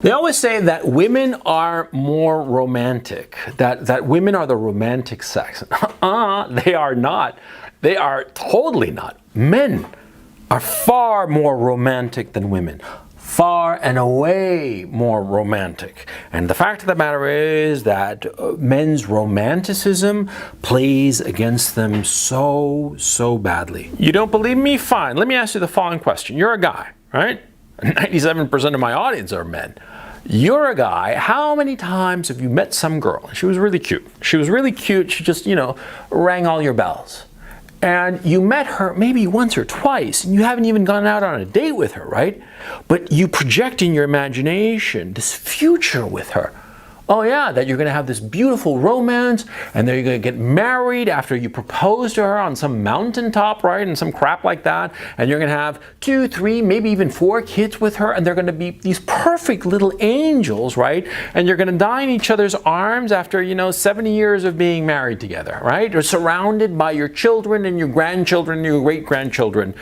They always say that women are more romantic, that women are the romantic sex. They are not. They are totally not. Men are far more romantic than women. Far and away more romantic. And the fact of the matter is that men's romanticism plays against them so badly. You don't believe me? Fine. Let me ask you the following question. You're a guy, right? 97% of my audience are men. You're a guy. How many times have you met some girl? She was really cute. She was really cute. She just, rang all your bells. And you met her maybe once or twice, and you haven't even gone out on a date with her, right? But you project in your imagination this future with her. Oh yeah, that you're going to have this beautiful romance, and then you're going to get married after you propose to her on some mountaintop, right? And some crap like that. And you're going to have 2, 3, maybe even 4 kids with her, and they're going to be these perfect little angels, right? And you're going to die in each other's arms after, 70 years of being married together, right? You're surrounded by your children and your grandchildren and your great-grandchildren.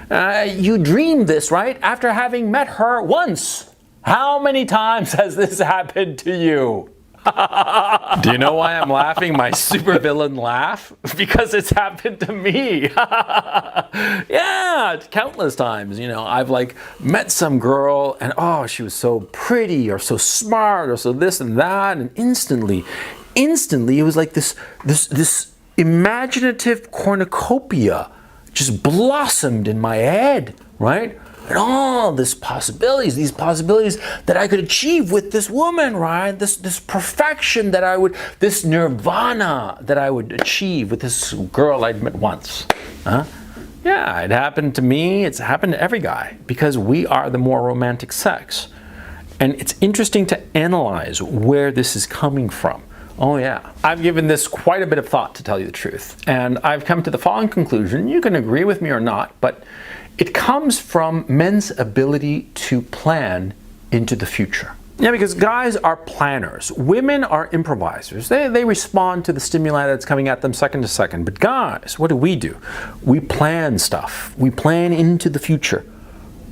You dream this, right? After having met her once. How many times has this happened to you? Do you know why I'm laughing? My supervillain laugh? Because it's happened to me. Yeah, countless times. I've met some girl and she was so pretty or so smart or so this and that, and instantly it was like this imaginative cornucopia just blossomed in my head, right? And all these possibilities that I could achieve with this woman, right? This perfection this nirvana that I would achieve with this girl I'd met once. Yeah, it happened to me. It's happened to every guy because we are the more romantic sex. And it's interesting to analyze where this is coming from. Oh yeah, I've given this quite a bit of thought, to tell you the truth. And I've come to the following conclusion. You can agree with me or not, but it comes from men's ability to plan into the future. Yeah, because guys are planners. Women are improvisers. They respond to the stimuli that's coming at them second to second. But guys, what do? We plan stuff. We plan into the future.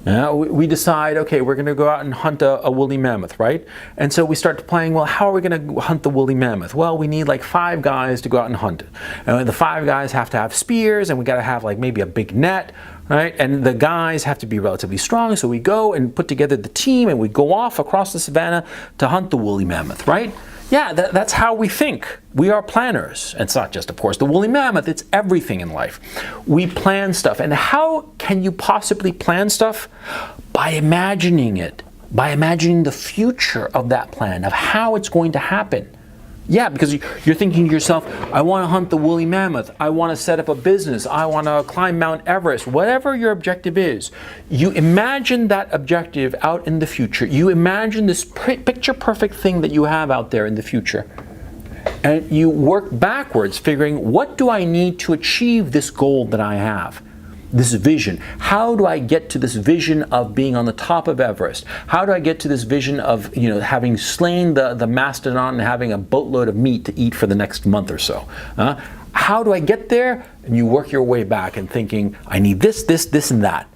We decide, okay, we're going to go out and hunt a woolly mammoth, right? And so we start planning, well, how are we going to hunt the woolly mammoth? Well, we need 5 guys to go out and hunt it. And the 5 guys have to have spears, and we got to have maybe a big net, right? And the guys have to be relatively strong, so we go and put together the team, and we go off across the savannah to hunt the woolly mammoth, right? Yeah, that's how we think. We are planners. It's not just, of course, the woolly mammoth. It's everything in life. We plan stuff. And how can you possibly plan stuff? By imagining it. By imagining the future of that plan, of how it's going to happen. Yeah, because you're thinking to yourself, I want to hunt the woolly mammoth. I want to set up a business. I want to climb Mount Everest. Whatever your objective is, you imagine that objective out in the future. You imagine this picture-perfect thing that you have out there in the future. And you work backwards, figuring, what do I need to achieve this goal that I have? This vision. How do I get to this vision of being on the top of Everest? How do I get to this vision of, having slain the mastodon and having a boatload of meat to eat for the next month or so? How do I get there? And you work your way back and thinking, I need this, and that.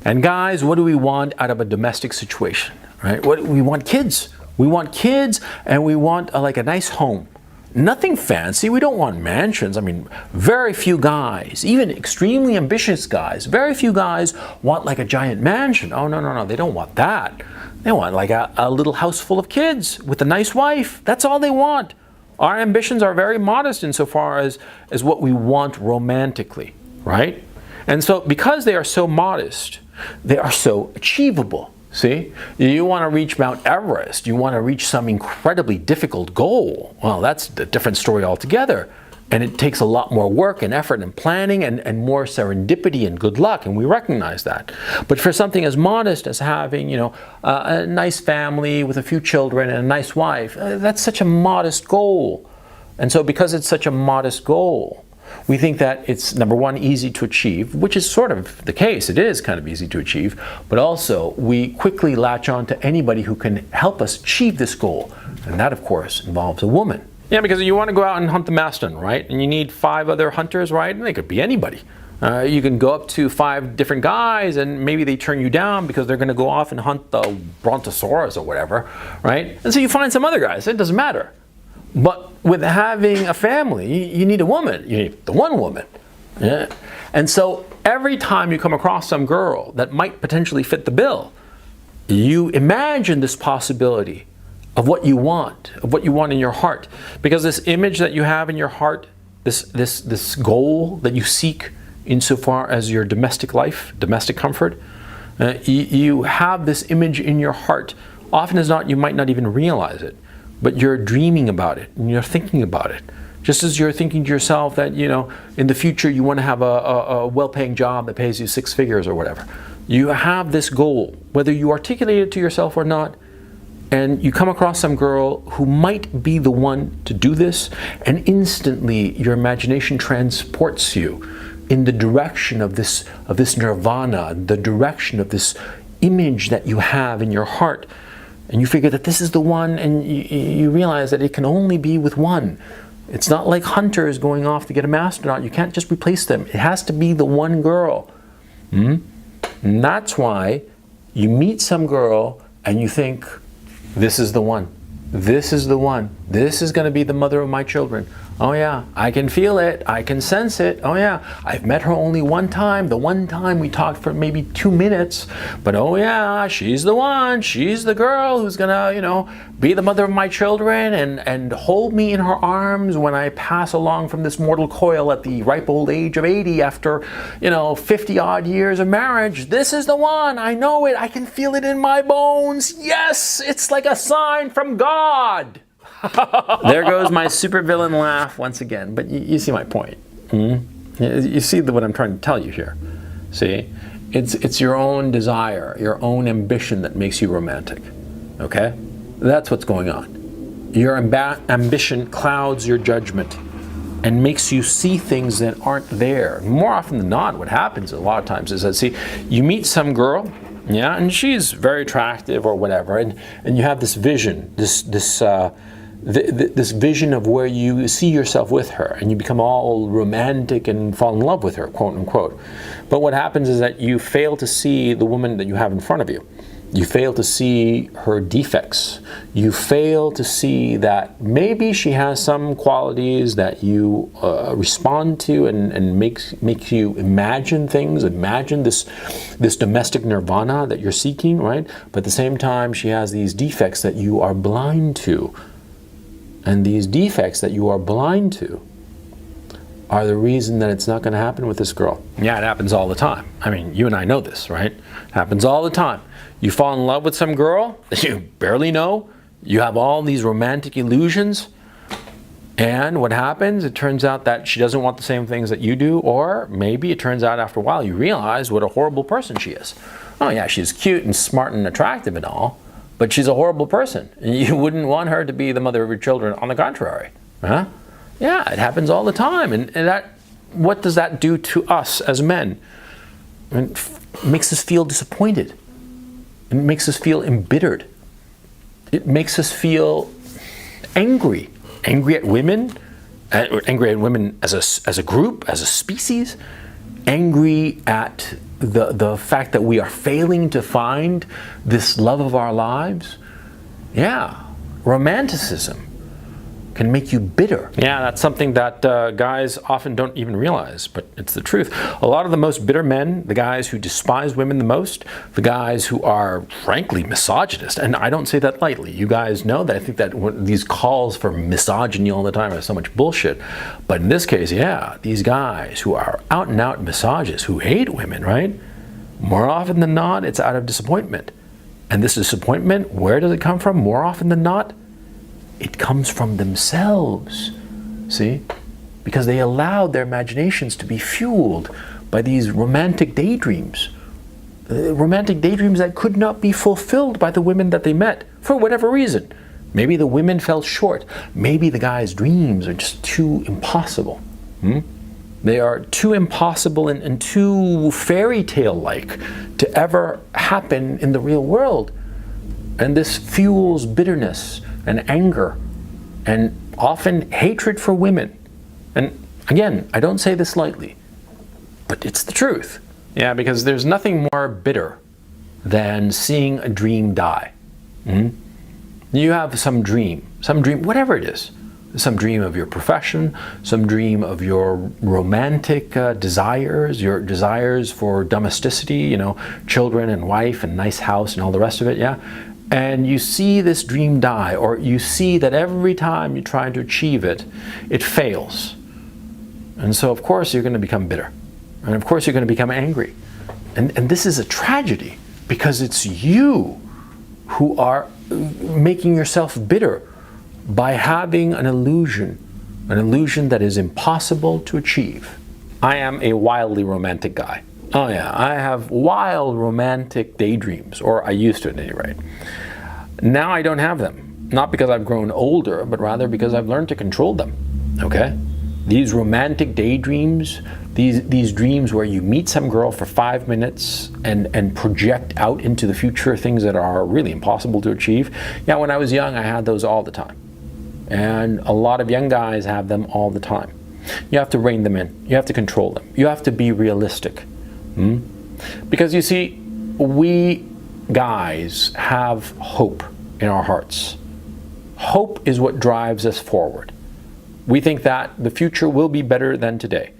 And guys, what do we want out of a domestic situation? Right? We want kids. We want kids, and we want a nice home. Nothing fancy. We don't want mansions. I mean, very few guys, even extremely ambitious guys, very few guys want a giant mansion. Oh, no. They don't want that. They want a little house full of kids with a nice wife. That's all they want. Our ambitions are very modest insofar as what we want romantically, right? And so because they are so modest, they are so achievable. See, you want to reach Mount Everest, you want to reach some incredibly difficult goal. Well, that's a different story altogether. And it takes a lot more work and effort and planning and more serendipity and good luck, and we recognize that. But for something as modest as having, a nice family with a few children and a nice wife, that's such a modest goal. And so because it's such a modest goal, we think that it's, number one, easy to achieve, which is sort of the case. It is kind of easy to achieve, but also we quickly latch on to anybody who can help us achieve this goal. And that, of course, involves a woman. Yeah, because you want to go out and hunt the mastodon, right? And you need 5 other hunters, right? And they could be anybody. You can go up to 5 different guys and maybe they turn you down because they're going to go off and hunt the brontosaurus or whatever, right? And so you find some other guys. It doesn't matter. But with having a family, you need a woman. You need the one woman. Yeah. And so every time you come across some girl that might potentially fit the bill, you imagine this possibility of what you want in your heart. Because this image that you have in your heart, this goal that you seek insofar as your domestic life, domestic comfort, you have this image in your heart. Often as not, you might not even realize it, but you're dreaming about it and you're thinking about it. Just as you're thinking to yourself that, in the future you want to have a well-paying job that pays you 6 figures or whatever. You have this goal, whether you articulate it to yourself or not, and you come across some girl who might be the one to do this, and instantly your imagination transports you in the direction of this nirvana, the direction of this image that you have in your heart. And you figure that this is the one, and you realize that it can only be with one. It's not like hunters going off to get a astronaut. You can't just replace them. It has to be the one girl. And that's why you meet some girl and you think, this is the one. This is the one. This is going to be the mother of my children. Oh yeah, I can feel it. I can sense it. Oh yeah, I've met her only one time. The one time we talked for maybe 2 minutes. But oh yeah, she's the one. She's the girl who's gonna, be the mother of my children and hold me in her arms when I pass along from this mortal coil at the ripe old age of 80 after, 50 odd years of marriage. This is the one. I know it. I can feel it in my bones. Yes, it's like a sign from God. There goes my supervillain laugh once again. But you see my point. You see what I'm trying to tell you here. See, it's your own desire, your own ambition that makes you romantic. Okay, that's what's going on. Your ambition clouds your judgment and makes you see things that aren't there. More often than not, what happens a lot of times is that, you meet some girl, yeah, and she's very attractive or whatever, and you have this vision, this vision of where you see yourself with her, and you become all romantic and fall in love with her, quote unquote. But what happens is that you fail to see the woman that you have in front of you. You fail to see her defects. You fail to see that maybe she has some qualities that you respond to and make you imagine things, imagine this domestic nirvana that you're seeking, right? But at the same time, she has these defects that you are blind to. And these defects that you are blind to are the reason that it's not going to happen with this girl. Yeah, it happens all the time. I mean, you and I know this, right? It happens all the time. You fall in love with some girl that you barely know. You have all these romantic illusions. And what happens? It turns out that she doesn't want the same things that you do. Or maybe it turns out after a while you realize what a horrible person she is. Oh yeah, she's cute and smart and attractive and all, but she's a horrible person. And you wouldn't want her to be the mother of your children. On the contrary. Huh? Yeah, it happens all the time. And that, what does that do to us as men? It makes us feel disappointed. It makes us feel embittered. It makes us feel angry. Angry at women. Angry at women as a group, as a species. Angry at the fact that we are failing to find this love of our lives. Yeah, romanticism can make you bitter. Yeah, that's something that guys often don't even realize, but it's the truth. A lot of the most bitter men, the guys who despise women the most, the guys who are frankly misogynist, and I don't say that lightly. You guys know that I think that these calls for misogyny all the time are so much bullshit. But in this case, yeah, these guys who are out and out misogynists, who hate women, right? More often than not, it's out of disappointment. And this disappointment, where does it come from? More often than not, it comes from themselves, see? Because they allowed their imaginations to be fueled by these romantic daydreams. Romantic daydreams that could not be fulfilled by the women that they met, for whatever reason. Maybe the women fell short. Maybe the guy's dreams are just too impossible. They are too impossible and too fairy tale-like to ever happen in the real world. And this fuels bitterness and anger, and often hatred for women. And again, I don't say this lightly. but it's the truth. Yeah, because there's nothing more bitter than seeing a dream die. You have some dream, whatever it is. Some dream of your profession, some dream of your romantic desires, your desires for domesticity, you know, children and wife and nice house and all the rest of it, yeah? And you see this dream die, or you see that every time you try to achieve it, it fails. And so, of course, you're going to become bitter. And of course, you're going to become angry. And this is a tragedy, because it's you who are making yourself bitter by having an illusion that is impossible to achieve. I am a wildly romantic guy. Oh yeah, I have wild romantic daydreams, or I used to at any rate. Now I don't have them. Not because I've grown older, but rather because I've learned to control them, okay? These romantic daydreams, these dreams where you meet some girl for 5 minutes and project out into the future things that are really impossible to achieve. Yeah, when I was young, I had those all the time. And a lot of young guys have them all the time. You have to rein them in. You have to control them. You have to be realistic. Because you see, we guys have hope in our hearts. Hope is what drives us forward. We think that the future will be better than today.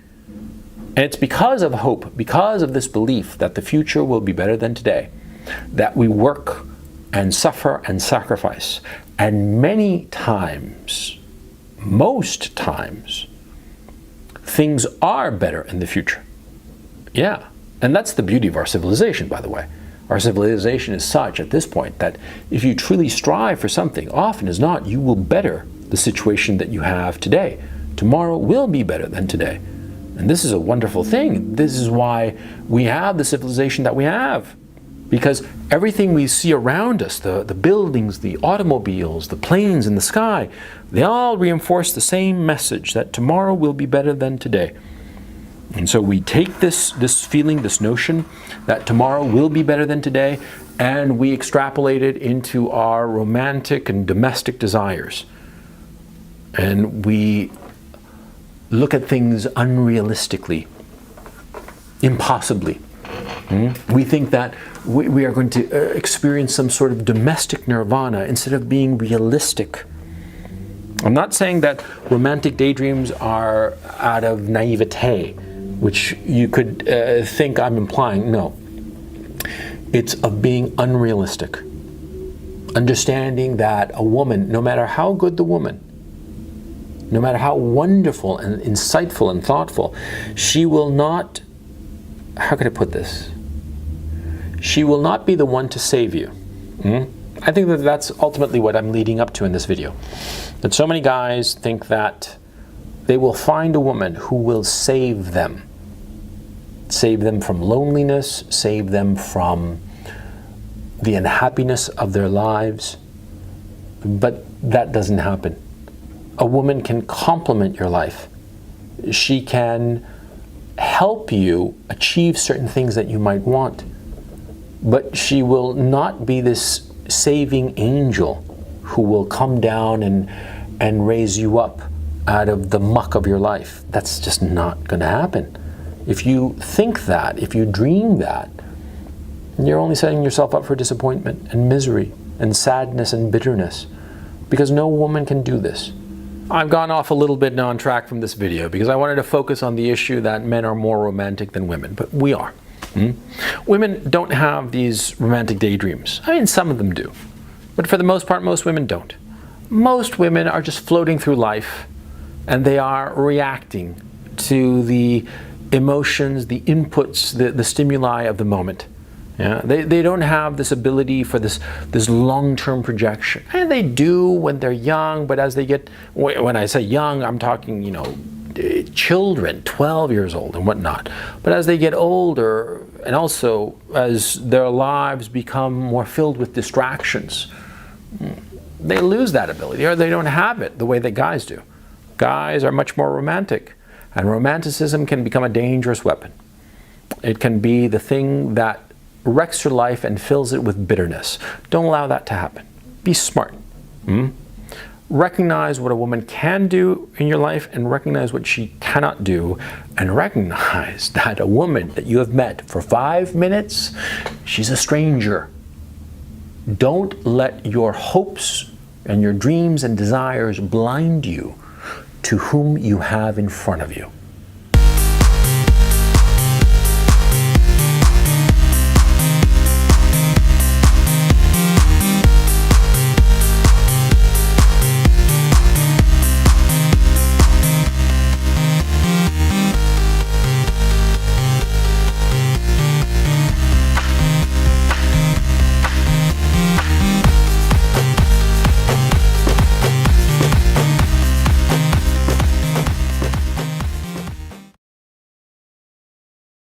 And it's because of hope, because of this belief that the future will be better than today, that we work and suffer and sacrifice. And many times, most times, things are better in the future. Yeah. And that's the beauty of our civilization, by the way. Our civilization is such at this point that if you truly strive for something, often as not, you will better the situation that you have today. Tomorrow will be better than today. And this is a wonderful thing. This is why we have the civilization that we have. Because everything we see around us, the buildings, the automobiles, the planes in the sky, they all reinforce the same message that tomorrow will be better than today. And so we take this feeling, this notion that tomorrow will be better than today, and we extrapolate it into our romantic and domestic desires. And we look at things unrealistically, impossibly. We think that we are going to experience some sort of domestic nirvana instead of being realistic. I'm not saying that romantic daydreams are out of naivete, which you could think I'm implying. No. It's of being unrealistic. Understanding that a woman, no matter how good the woman, no matter how wonderful and insightful and thoughtful, she will not, how can I put this? She will not be the one to save you. I think that that's ultimately what I'm leading up to in this video. That so many guys think that they will find a woman who will save them. Save them from loneliness, save them from the unhappiness of their lives. But that doesn't happen. A woman can complement your life. She can help you achieve certain things that you might want. But she will not be this saving angel who will come down and raise you up out of the muck of your life. That's just not going to happen. If you think that, if you dream that, you're only setting yourself up for disappointment and misery and sadness and bitterness, because no woman can do this. I've gone off a little bit on track from this video because I wanted to focus on the issue that men are more romantic than women, but we are. Women don't have these romantic daydreams. I mean, some of them do, but for the most part, most women don't. Most women are just floating through life, and they are reacting to the emotions, the inputs, the stimuli of the moment. Yeah, they don't have this ability for this long-term projection. And they do when they're young, but as they get, when I say young, I'm talking, children, 12 years old and whatnot. But as they get older, and also as their lives become more filled with distractions, they lose that ability, or they don't have it the way that guys do. Guys are much more romantic, and romanticism can become a dangerous weapon. It can be the thing that wrecks your life and fills it with bitterness. Don't allow that to happen. Be smart. recognize what a woman can do in your life and recognize what she cannot do, and recognize that a woman that you have met for 5 minutes, she's a stranger. Don't let your hopes and your dreams and desires blind you to whom you have in front of you.